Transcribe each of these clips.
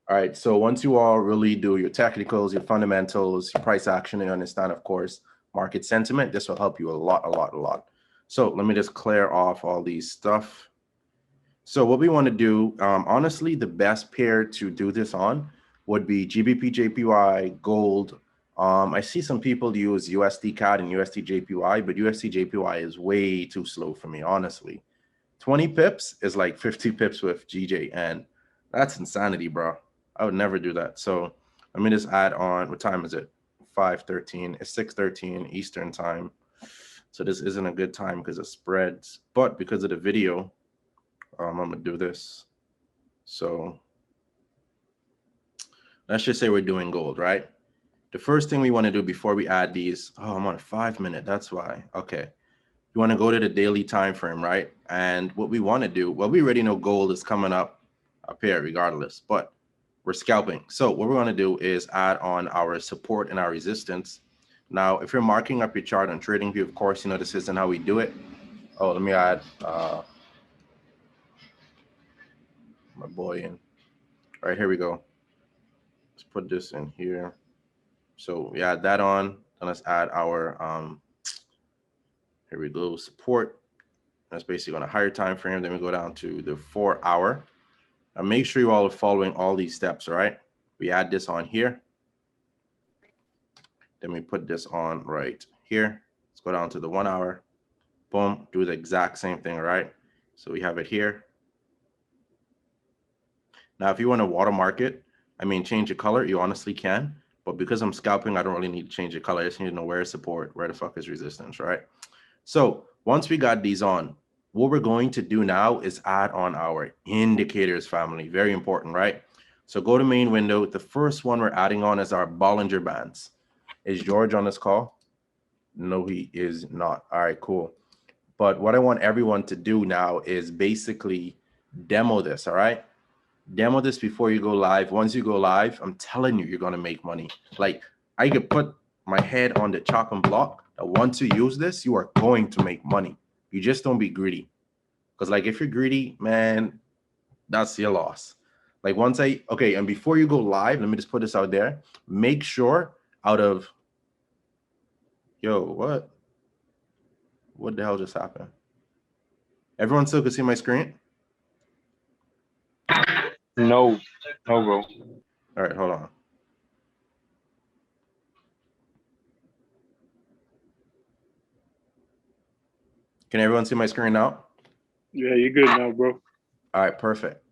All right, so once you all really do your technicals, your fundamentals, your price action, and understand, of course, market sentiment, this will help you a lot, a lot, a lot. So let me just clear off all these stuff. So what we want to do, honestly, the best pair to do this on would be GBP JPY, gold. I see some people use USD CAD and USD JPY, but USD JPY is way too slow for me, honestly. 20 pips is like 50 pips with GJ, and that's insanity, bro. I would never do that. So let me just add on. What time is it? 5:13. It's 6:13 Eastern time. So this isn't a good time because it spreads, but because of the video, I'm gonna do this. So let's just say we're doing gold, right? The first thing we want to do before we add these, oh, I'm on a 5 minute. That's why. Okay. You want to go to the daily time frame, right? And what we want to do, well, we already know gold is coming up here regardless, but we're scalping. So what we're going to do is add on our support and our resistance. Now, if you're marking up your chart on TradingView, of course, you know this isn't how we do it. Oh, let me add my boy in. All right, here we go. Let's put this in here. So we add that on, and let's add our here we go, support. That's basically on a higher time frame. Then we go down to the 4 hour. Now make sure you all are following all these steps, all right? We add this on here. Then we put this on right here. Let's go down to the 1 hour. Boom, do the exact same thing, all right? So we have it here. Now, if you want to watermark it, I mean, change the color, you honestly can. But because I'm scalping, I don't really need to change the color. I just need to know where is support, where the fuck is resistance, right? So once we got these on, what we're going to do now is add on our indicators, family. Very important, right? So go to main window. The first one we're adding on is our Bollinger Bands. Is George on this call? No, he is not. All right, cool. But what I want everyone to do now is basically demo this, all right? Demo this before you go live. Once you go live, I'm telling you, you're going to make money. Like, I could put my head on the chopping block that once you use this, you are going to make money. You just don't be greedy. Because, like, if you're greedy, man, that's your loss. Like, once okay, and before you go live, let me just put this out there. Make sure out of, yo, what the hell just happened? Everyone still can see my screen? No, no, bro. All right, hold on. Can everyone see my screen now? Yeah, you're good now, bro. All right, perfect.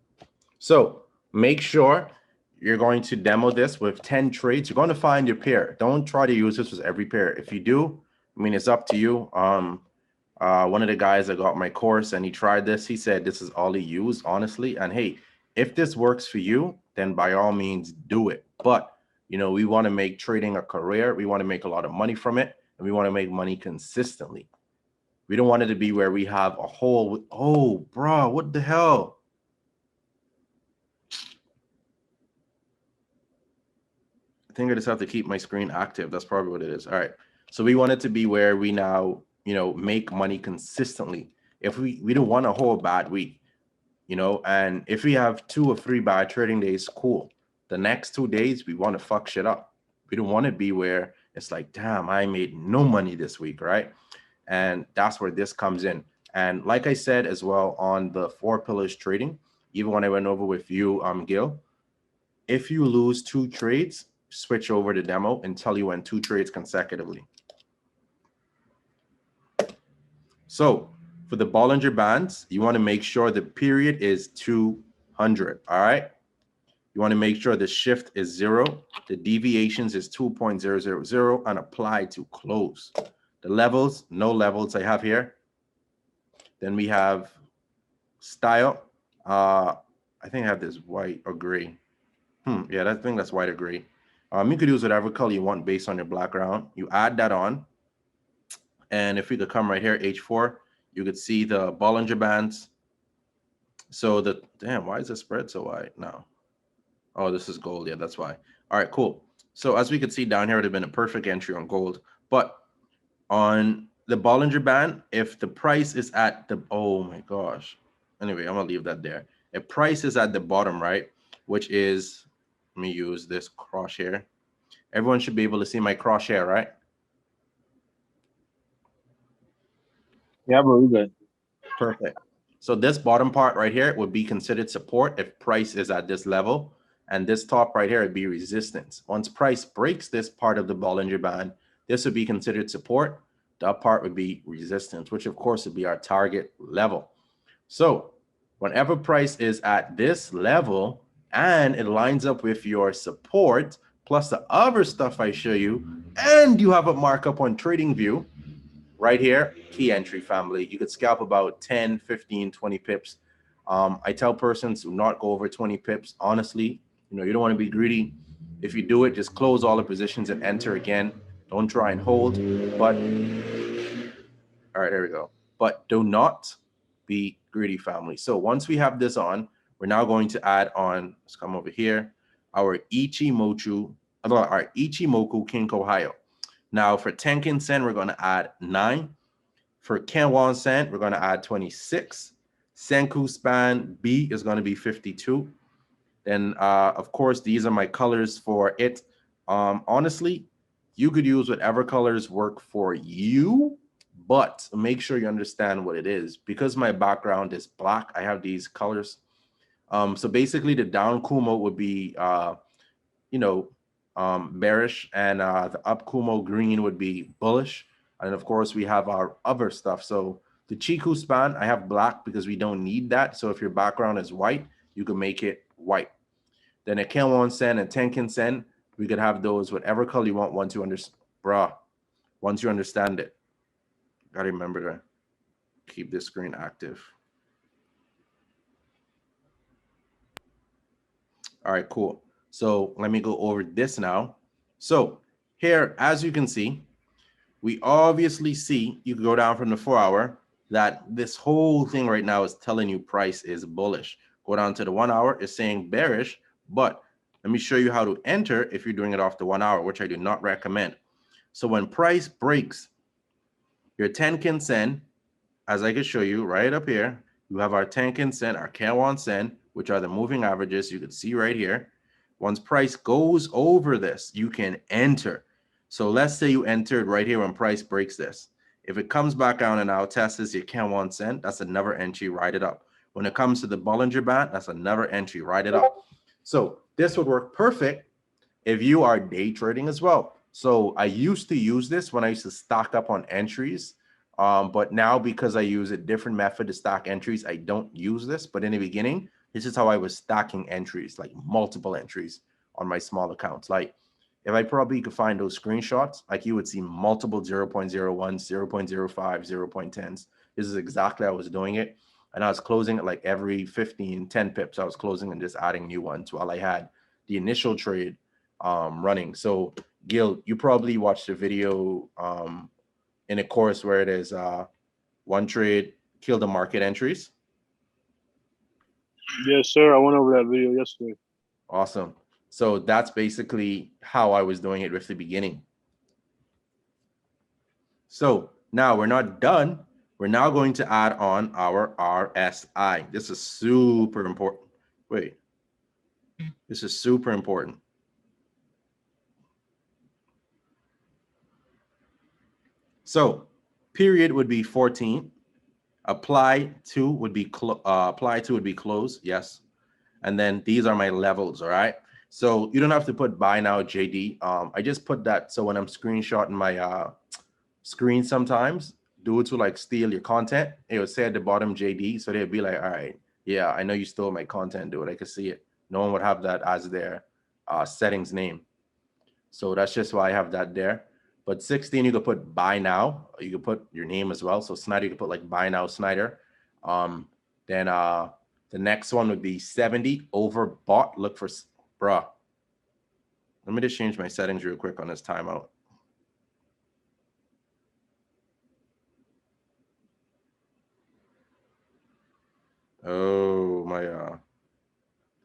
So make sure you're going to demo this with 10 trades. You're going to find your pair. Don't try to use this with every pair. If you do, I mean, it's up to you. One of the guys that got my course and he tried this, he said this is all he used, honestly. And hey, if this works for you, then by all means do it. But, you know, we want to make trading a career. We want to make a lot of money from it, and we want to make money consistently. We don't want it to be where we have a whole, oh, bro, what the hell? I think I just have to keep my screen active. That's probably what it is. All right. So we want it to be where we now, you know, make money consistently. If we don't want a whole bad week, you know, and if we have 2 or 3 bad trading days, cool. The next 2 days, we want to fuck shit up. We don't want to be where it's like, damn, I made no money this week, right? And that's where this comes in. And like I said as well on the 4 pillars trading, even when I went over with you, Gil, if you lose 2 trades, switch over to demo and tell you when 2 trades consecutively. So for the Bollinger Bands, you want to make sure the period is 200, all right? You want to make sure the shift is 0, the deviations is 2.000, and apply to close. The levels, no levels I have here. Then we have style. I think I have this white or gray. Yeah, I think that's white or gray. You could use whatever color you want based on your background. You add that on. And if we could come right here, H4, you could see the Bollinger Bands. So damn, why is the spread so wide now? Oh, this is gold. Yeah, that's why. All right, cool. So as we can see down here, it would have been a perfect entry on gold. But on the Bollinger Band, if the price is at the, oh my gosh. Anyway, I'm going to leave that there. If price is at the bottom, right, which is Let me use this crosshair. Everyone should be able to see my crosshair, right? Yeah, bro, we good. Perfect. So this bottom part right here would be considered support if price is at this level. And this top right here would be resistance. Once price breaks this part of the Bollinger Band, this would be considered support. The up part would be resistance, which of course would be our target level. So whenever price is at this level and it lines up with your support, plus the other stuff I show you, and you have a markup on TradingView, right here, key entry family. You could scalp about 10, 15, 20 pips. I tell persons to not go over 20 pips. Honestly, you don't want to be greedy. If you do it, just close all the positions and enter again. Don't try and hold. But all right, there we go. But do not be greedy, family. So once we have this on, we're now going to add on, let's come over here, our Ichimoku Kinko Hayo. Now for Tenkin Sen, we're going to add 9. For Kenwan Sen, we're going to add 26. Senku Span B is going to be 52. Then, of course, these are my colors for it. Honestly, you could use whatever colors work for you, but make sure you understand what it is. Because my background is black, I have these colors. So basically, the down Kumo would be, bearish, and the up Kumo green would be bullish. And of course, we have our other stuff. So the Chiku span, I have black because we don't need that. So if your background is white, you can make it white. Then a Kenwon Sen and Tenkin Sen, we could have those whatever color you want once you understand it. Gotta remember to keep this screen active. All right, cool. So let me go over this now. So here, as you can see, we obviously see, you can go down from the 4-hour, that this whole thing right now is telling you price is bullish. Go down to the 1-hour, it's saying bearish, but let me show you how to enter if you're doing it off the 1-hour, which I do not recommend. So when price breaks your Tenkin Sen, as I can show you right up here, you have our Tenkin Sen, our Kenwon Sen, which are the moving averages. You can see right here. Once price goes over this, you can enter. So let's say you entered right here when price breaks this. If it comes back down and now tests your Kenwon Sen, that's another entry, ride it up. When it comes to the Bollinger Band, that's another entry, ride it up. So this would work perfect if you are day trading as well. So I used to use this when I used to stock up on entries. But now because I use a different method to stock entries, I don't use this. But in the beginning, this is how I was stacking entries, like multiple entries on my small accounts. Like if I probably could find those screenshots, like you would see multiple 0.01, 0.05, 0.10s. This is exactly how I was doing it. And I was closing it like every 15, 10 pips. I was closing and just adding new ones while I had the initial trade running. So Gil, you probably watched the video in a course where it is one trade, kill the market entries. Yes, sir. I went over that video yesterday. Awesome. So that's basically how I was doing it with the beginning. So now we're not done. We're now going to add on our RSI. This is super important. Wait, this is super important. So period would be 14. Apply to would be close. Yes. And then these are my levels. All right. So you don't have to put buy now JD. I just put that. So when I'm screenshotting my screen, sometimes do it to like steal your content. It would say at the bottom JD. So they'd be like, all right, yeah, I know you stole my content, dude. I could see it. No one would have that as their settings name. So that's just why I have that there. But 16, you could put buy now. You could put your name as well. So Snyder, you could put like buy now Snyder. Then the next one would be 70 overbought. Look for, bruh. Let me just change my settings real quick on this timeout. Oh my,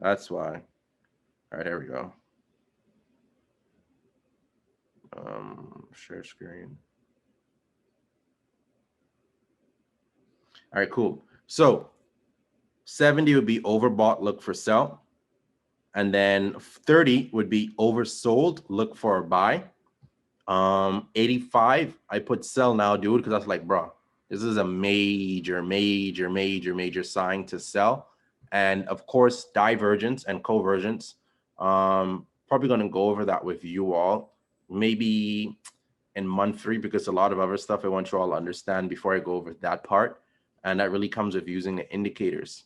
that's why. All right, there we go. Share screen. All right, cool. So 70 would be overbought, look for sell. And then 30 would be oversold. Look for a buy. 85, I put sell now, dude, because I was like, bro, this is a major sign to sell. And of course, divergence and convergence. Probably going to go over that with you all, maybe in month 3, because a lot of other stuff I want you all to understand before I go over that part. And that really comes with using the indicators.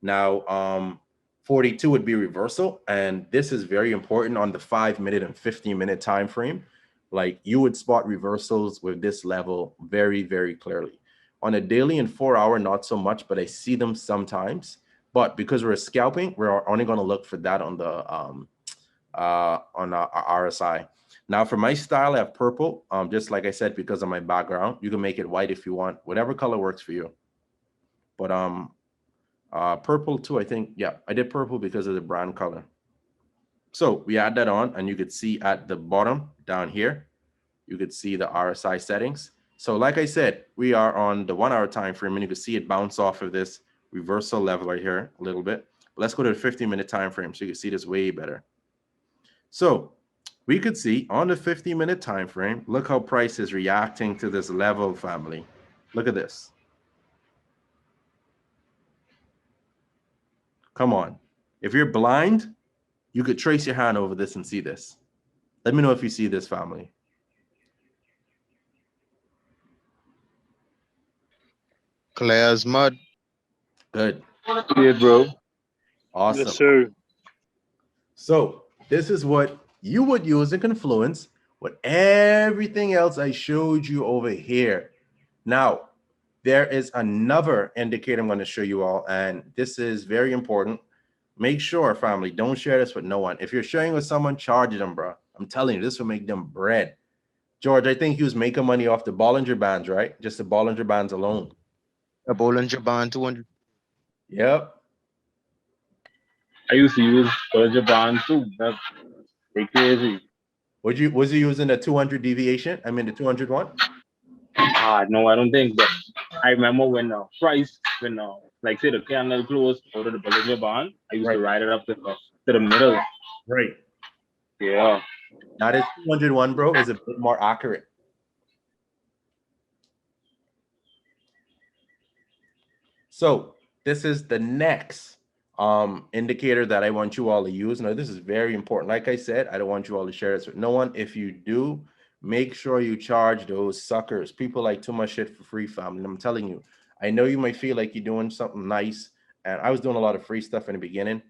Now, 42 would be reversal, and this is very important on the 5-minute and 15-minute time frame. Like, you would spot reversals with this level very, very clearly. On a daily and 4-hour, not so much, but I see them sometimes. But because we're scalping, we're only going to look for that on the RSI. Now, for my style, I have purple. Just like I said, because of my background, you can make it white if you want, whatever color works for you. But purple too, I think. Yeah, I did purple because of the brand color. So we add that on, and you could see at the bottom down here, you could see the RSI settings. So like I said, we are on the 1-hour time frame, and you can see it bounce off of this reversal level right here a little bit. But let's go to the 15-minute time frame so you can see this way better. So we could see on the 50-minute time frame, look how price is reacting to this level, family. Look at this. Come on. If you're blind, you could trace your hand over this and see this. Let me know if you see this, family. Clear as mud. Good. Yeah, bro. Awesome. Yes, sir. So this is what you would use in confluence with everything else I showed you over here. Now, there is another indicator I'm going to show you all, and this is very important. Make sure, family, don't share this with no one. If you're sharing with someone, charge them, bro. I'm telling you, this will make them bread. George, I think he was making money off the Bollinger Bands, right? Just the Bollinger Bands alone. A Bollinger Band 200. Yep. I used to use Bollinger Band too. That's pretty crazy. Was you using the 200 deviation? I mean the 200 one? No, I don't think. But I remember when price, when like say the candle closed out of the Bollinger Band, I used to ride it up to the middle. Right. Yeah. That is 201, bro, is a bit more accurate. So this is the next indicator that I want you all to use. Now, this is very important. Like I said, I don't want you all to share this with no one. If you do, make sure you charge those suckers. People like too much shit for free, family. I'm telling you, I know you might feel like you're doing something nice. And I was doing a lot of free stuff in the beginning,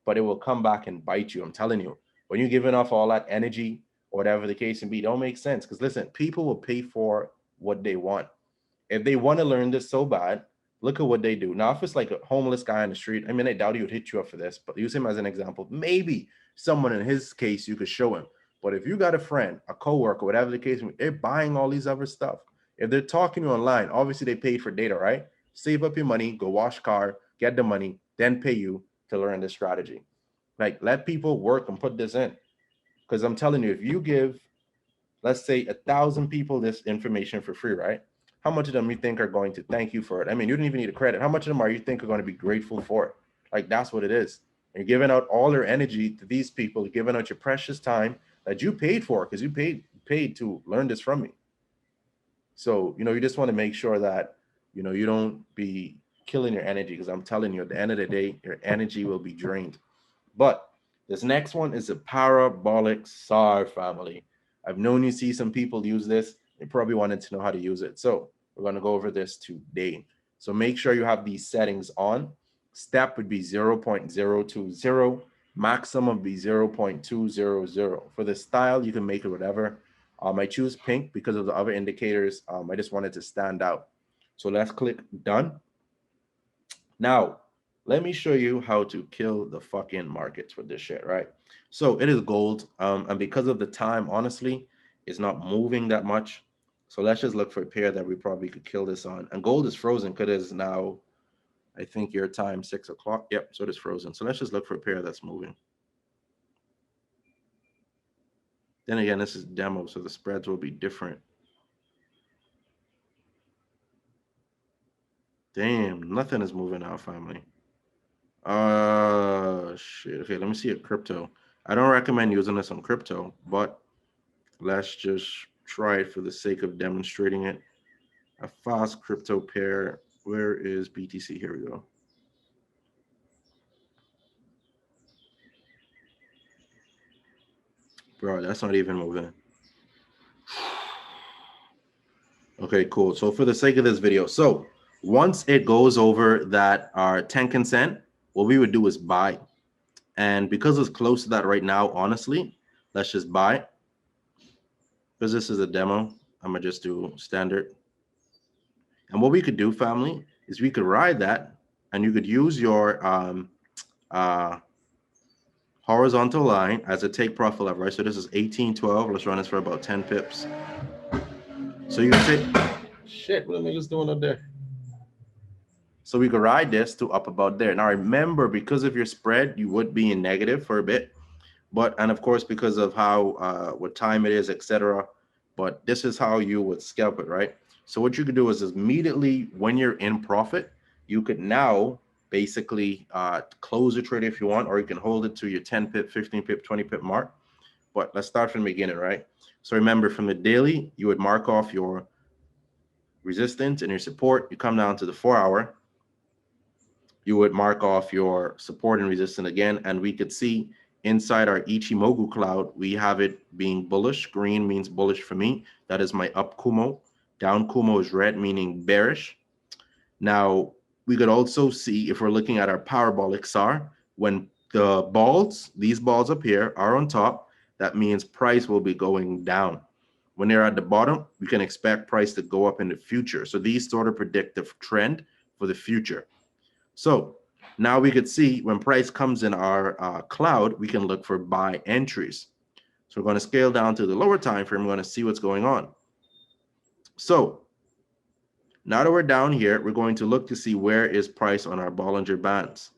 but it will come back and bite you. I'm telling you, when you're giving off all that energy or whatever the case may be, don't make sense. Because listen, people will pay for what they want. If they want to learn this so bad, look at what they do. Now, if it's like a homeless guy on the street, I mean, I doubt he would hit you up for this, but use him as an example. Maybe someone in his case, you could show him. But if you got a friend, a coworker, whatever the case, they're buying all these other stuff. If they're talking to you online, obviously they paid for data, right? Save up your money, go wash car, get the money, then pay you to learn this strategy. Like, let people work and put this in. Because I'm telling you, if you give, let's say, 1,000 people this information for free, right? How much of them you think are going to thank you for it? I mean, you don't even need a credit. How much of them are you think are going to be grateful for it? Like, that's what it is. You're giving out all your energy to these people, giving out your precious time that you paid for, because you paid to learn this from me. So, you just want to make sure that, you don't be killing your energy, because I'm telling you, at the end of the day, your energy will be drained. But this next one is a parabolic SAR, family. I've known you see some people use this. They probably wanted to know how to use it. So we're going to go over this today. So make sure you have these settings on. Step would be 0.020. Maximum would be 0.200. For the style, you can make it whatever. I choose pink because of the other indicators. I just wanted to stand out. So let's click done. Now, let me show you how to kill the fucking markets with this shit, right? So it is gold. And because of the time, honestly, it's not moving that much. So let's just look for a pair that we probably could kill this on. And gold is frozen because it is now, I think your time, 6 o'clock. Yep, so it is frozen. So let's just look for a pair that's moving. Then again, this is demo, so the spreads will be different. Damn, nothing is moving out, family. Shit. Okay, let me see a crypto. I don't recommend using this on crypto, but let's just try it for the sake of demonstrating it. A fast crypto pair. Where is BTC? Here we go. Bro, that's not even moving. Okay, cool. So for the sake of this video, so once it goes over that our 10 consent, what we would do is buy. And because it's close to that right now, honestly, let's just buy. Because this is a demo, I'm gonna just do standard. And what we could do, family, is we could ride that, and you could use your horizontal line as a take profit level, right? So this is 1812. Let's run this for about 10 pips. So you can say, shit, what am I just doing up there? So we could ride this to up about there. Now remember, because of your spread, you would be in negative for a bit, but and of course because of how what time it is, etc. But this is how you would scalp it, right? So what you could do is immediately when you're in profit, you could now basically close the trade if you want, or you can hold it to your 10 pip, 15 pip, 20 pip mark. But let's start from the beginning, right? So remember, from the daily, you would mark off your resistance and your support. You come down to the 4 hour, you would mark off your support and resistance again, and we could see inside our Ichimoku cloud, we have it being bullish. Green means bullish for me. That is my up Kumo. Down Kumo is red, meaning bearish. Now, we could also see, if we're looking at our parabolic SAR, when the balls, these balls up here, are on top, that means price will be going down. When they're at the bottom, we can expect price to go up in the future. So these sort of predict the trend for the future. So now we could see when price comes in our cloud, we can look for buy entries. So we're going to scale down to the lower time frame. We're going to see what's going on. So now that we're down here, we're going to look to see where is price on our Bollinger Bands.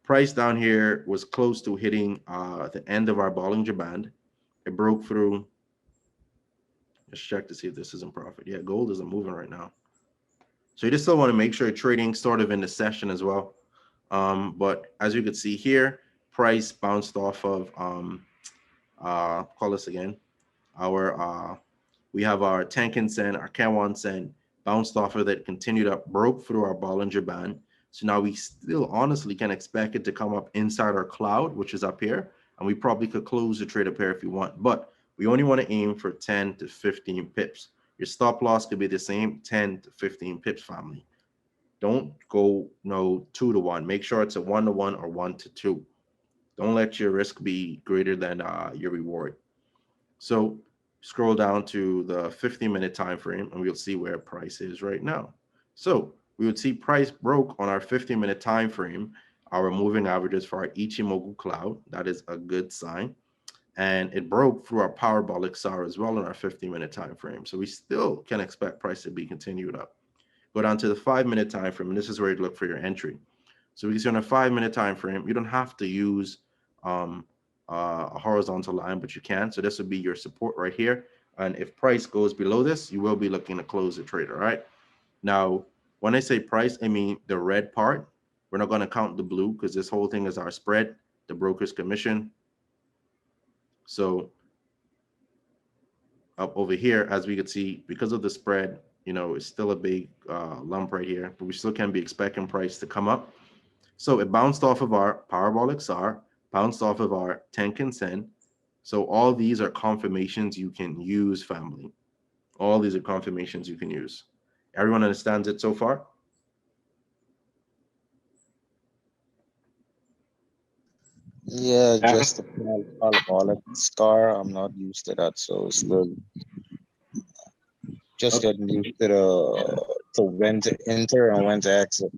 Price down here was close to hitting the end of our Bollinger Band. It broke through. Let's check to see if this is in profit. Yeah, gold isn't moving right now. So you just still want to make sure you're trading sort of in the session as well. But as you can see here, price bounced off of, call this again, our, we have our Tenkan Sen, our Kanwan Sen, bounced off of it, continued up, broke through our Bollinger Band. So now we still honestly can expect it to come up inside our cloud, which is up here, and we probably could close the trade up here if you want, but we only want to aim for 10 to 15 pips. Your stop loss could be the same, 10 to 15 pips, family. Don't go 2 to 1. Make sure it's a 1 to 1 or 1 to 2. Don't let your risk be greater than your reward. So scroll down to the 15-minute time frame, and we'll see where price is right now. So we would see price broke on our 15-minute time frame, our moving averages for our Ichimoku cloud. That is a good sign. And it broke through our parabolic SAR as well in our 15-minute time frame. So we still can expect price to be continued up. Go down to the 5-minute time frame, and this is where you look for your entry. So we can see on a 5-minute time frame, you don't have to use a horizontal line, but you can. So this would be your support right here. And if price goes below this, you will be looking to close the trade. All right. Now, when I say price, I mean the red part. We're not going to count the blue because this whole thing is our spread, the broker's commission. So up over here, as we can see, because of the spread, it's still a big lump right here, but we still can be expecting price to come up. So it bounced off of our parabolic SAR, bounced off of our Tenkan Sen. So all these are confirmations you can use, family. All these are confirmations you can use. Everyone understands it so far? Yeah, just a parabolic star. I'm not used to that, so still just getting used to when to enter and when to exit.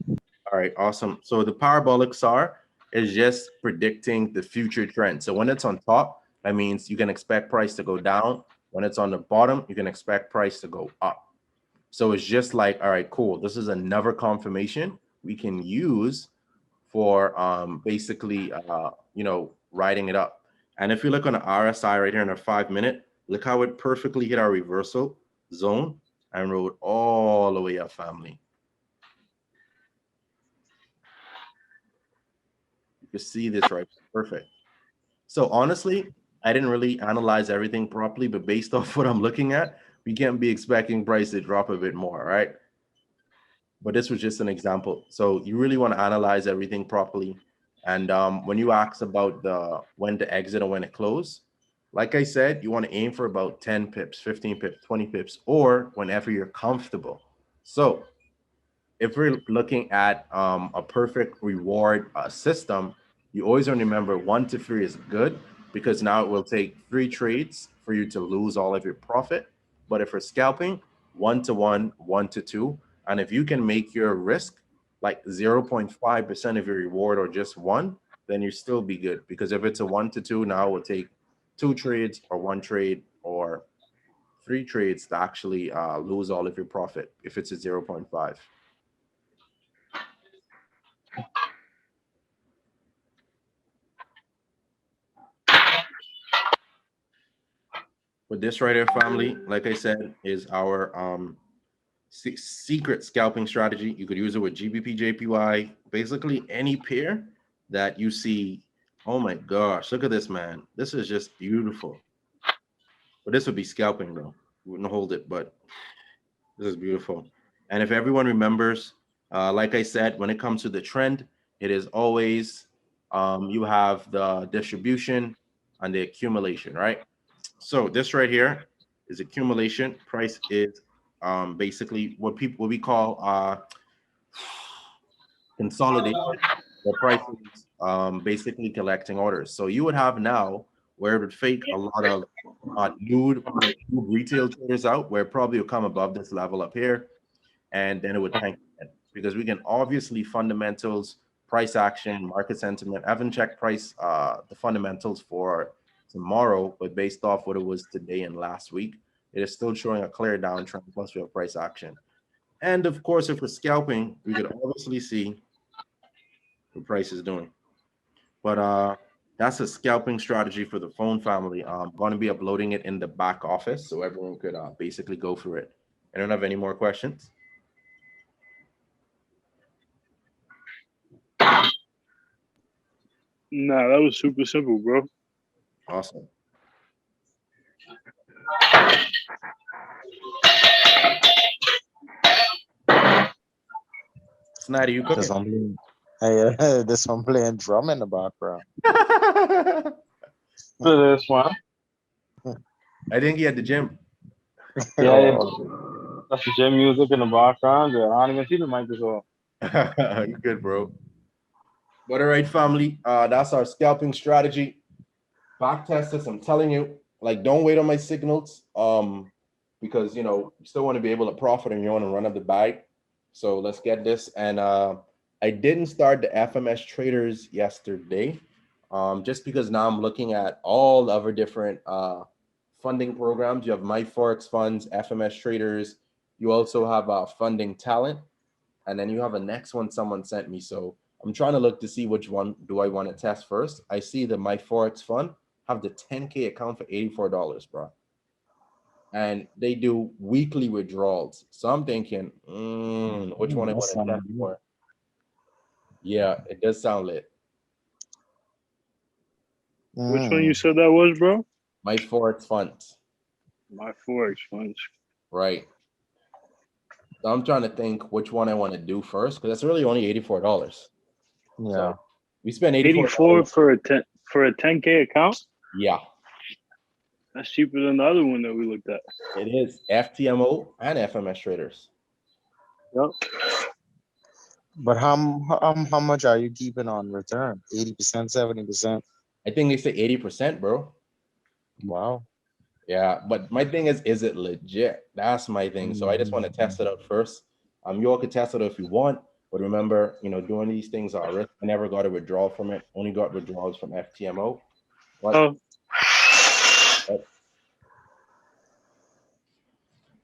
All right, awesome. So the parabolic SAR is just predicting the future trend. So when it's on top, that means you can expect price to go down. When it's on the bottom, you can expect price to go up. So it's just like, all right, cool. This is another confirmation we can use for basically, riding it up. And if you look on the RSI right here in a 5-minute, look how it perfectly hit our reversal zone and rode all the way up, family. You see this right? Perfect. So honestly, I didn't really analyze everything properly, but based off what I'm looking at, we can't be expecting price to drop a bit more, right? But this was just an example. So you really want to analyze everything properly. And when you ask about the when to exit and when to close, like I said, you want to aim for about 10 pips, 15 pips, 20 pips, or whenever you're comfortable. So if we're looking at a perfect reward system, you always want to remember 1 to 3 is good because now it will take 3 trades for you to lose all of your profit. But if we're scalping, 1 to 1, 1 to 2, and if you can make your risk like 0.5% of your reward or just one, then you still be good. Because if it's a 1 to 2, now it will take 2 trades or 1 trade or 3 trades to actually lose all of your profit if it's a 0.5. But this right here, family, like I said, is our secret scalping strategy. You could use it with GBP, JPY, basically any pair that you see. Oh my gosh, look at this, man. This is just beautiful. But this would be scalping, though. We wouldn't hold it, but this is beautiful. And if everyone remembers, like I said, when it comes to the trend, it is always you have the distribution and the accumulation, right? So this right here is accumulation. Price is basically what we call consolidation. The price is basically collecting orders. So you would have now where it would fake a lot of new retail traders out, where it probably will come above this level up here, and then it would tank again. Because we can obviously fundamentals, price action, market sentiment. I haven't checked price the fundamentals for tomorrow, but based off what it was today and last week, it is still showing a clear downtrend. Plus we have price action, and of course, if we're scalping, we could obviously see what price is doing. But that's a scalping strategy for the phone family. I'm going to be uploading it in the back office so everyone could basically go through it. I don't have any more questions. Nah, that was super simple, bro. Awesome. Snidey, you This cooking? one playing, hey, this one playing drum in the background. So this one. I think he at the gym. Yeah, Oh, that's the gym music in the background. Yeah, I don't even see the mic as well. You good, bro. But all right, family. That's our scalping strategy. Back test this. I'm telling you, like, don't wait on my signals. Because you still want to be able to profit and you want to run up the bag. So let's get this. And I didn't start the FMS traders yesterday. Just because now I'm looking at all the other different funding programs. You have My Forex funds, FMS traders. You also have funding talent, and then you have a next one someone sent me. So I'm trying to look to see which one do I want to test first. I see the My Forex fund have the 10K account for $84, bro. And they do weekly withdrawals. So I'm thinking, which one I want to test more? Yeah, it does sound lit. Which one you said that was, bro? My Forex funds. My Forex funds. Right. So I'm trying to think which one I want to do first because it's really only $84. Yeah. So we spent 84 for a 10K account. Yeah, That's cheaper than the other one that we looked at. it is FTMO and FMS traders. Yep. But how much are you keeping on return? 80%, 70%? I think they say 80%, bro. Wow. Yeah, but my thing is it legit? That's my thing. So I just want to test it out first. You all can test it if you want, but remember, doing these things are risk. I never got a withdrawal from it. Only got withdrawals from FTMO. But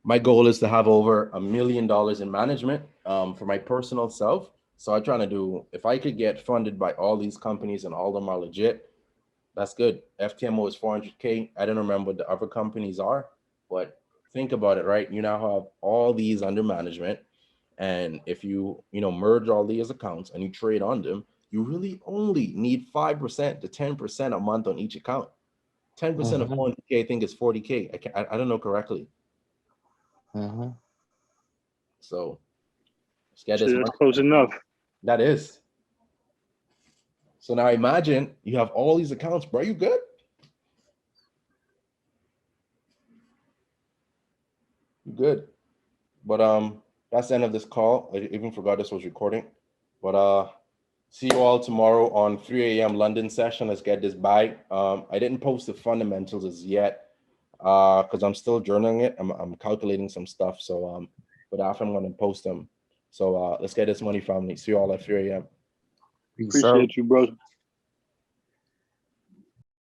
my goal is to have over $1 million in management for my personal self. So I'm trying to do, if I could get funded by all these companies and all of them are legit, that's good. FTMO is 400K. I don't remember what the other companies are, but think about it, right? You now have all these under management. And if you merge all these accounts and you trade on them, you really only need 5% to 10% a month on each account. 10% of 400K, I think, is 40K. I don't know correctly. So let's get this So that's money. close enough. That is. So now imagine you have all these accounts, bro. You good? You good? But that's the end of this call. I even forgot this was recording. But see you all tomorrow on 3 a.m. London session. Let's get this bag. I didn't post the fundamentals as yet because I'm still journaling it. I'm calculating some stuff. So but after I'm gonna post them. So let's get this money, family. See you all at 3 a.m. Peace out. Appreciate you, bro.